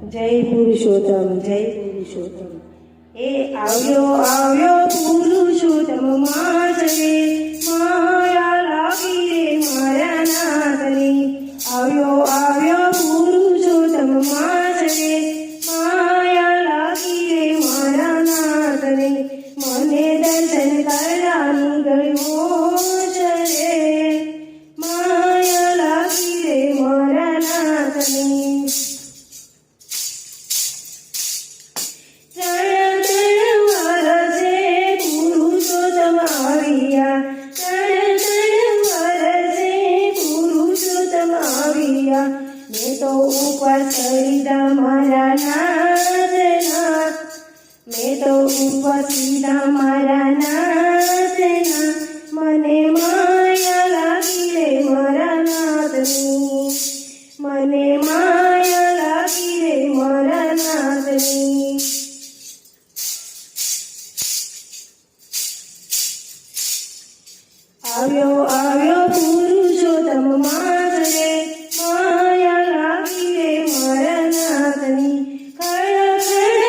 જય પુરુષોત્તમ, જય પુરુષોત્તમ. એ આવ્યો આવ્યો પુરુષોત્તમ માસ રે, માયા લાગી રે મારા નાથને. આવ્યો આવ્યો પુરુષોત્તમ માસ રે, માયા લાગી રે મારા નાથને. મને દર્શન કરવાની ગળ્યો છે રે, માયા લાગી રે મારા નાથને. મેં તો ઉપવાસ કરીધા મારા નાથના, મેં તો ઉપવાસ લીધા મારા નાથના. મને માયા લાગી રે મારા નાથની, મને માયા લાગી રે મારા નાથની. આવ્યો આવ્યો પુરુષોત્તમ માસ રે, માયા લાગી રે મારા નાથની. ખળ ખળ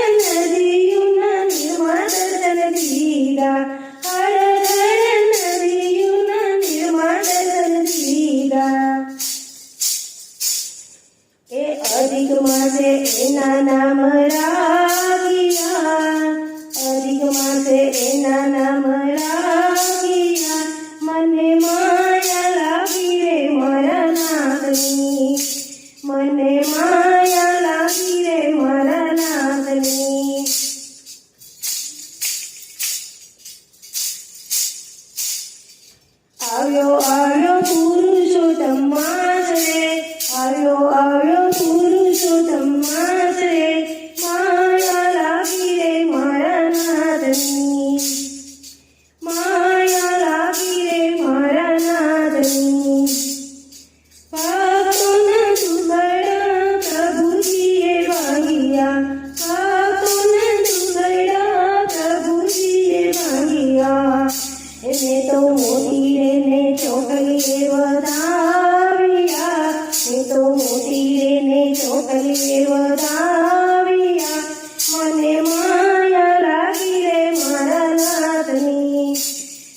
નદીઓના નિર્મળ દર્શન દીધા, ખળ ખળ નદીઓના નિર્મળ દર્શન દીધા. એ અધિક માસે એના નામ રાખ્યા, અધિક માસે એના નામ રાખ્યા. મને માયા લાગી રે મારા નાથની, મને માયા લાગી રે મારા નાથની. આવ્યો આવ્યો પુરુષોત્તમ માસ રે, આવ્યો આવ્યો પુરુષોત્તમ માસ રે, માયા લાગી રે મારા નાથની, માયા લાગી રે મારા નાથની. ભક્તોના દુખડા પ્રભુજીએ ભાંગ્યા, ભક્તોના દુખડા પ્રભુજીએ ભાંગ્યા. એને તો મોતી રે ને ચોટલીએ વધાવ્યા, એ તો મોતી રે ને ચોટલીએ વધાવ્યા. મને માયા લાગી રે મારા નાથની,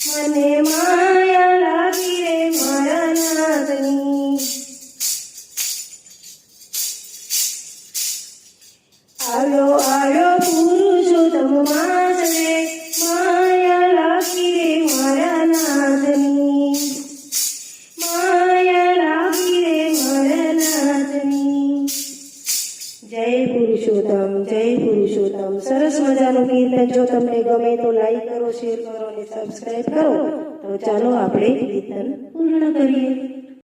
મને માયા લાગી રે મારા નાથની. આવ્યો આવ્યો પુરુષોત્તમ માસ રે, માયા લાગી રે મારા નાથની, માયા લાગી રે મારા નાથની. જય પુરુષોત્તમ, જય પુરુષોત્તમ. સરસ મજાનું કીર્તન. જો તમને ગમે તો લાઈક કરો, શેર કરો અને સબસ્ક્રાઈબ કરો. તો ચાલો આપણે કીર્તન પૂર્ણ કરીએ.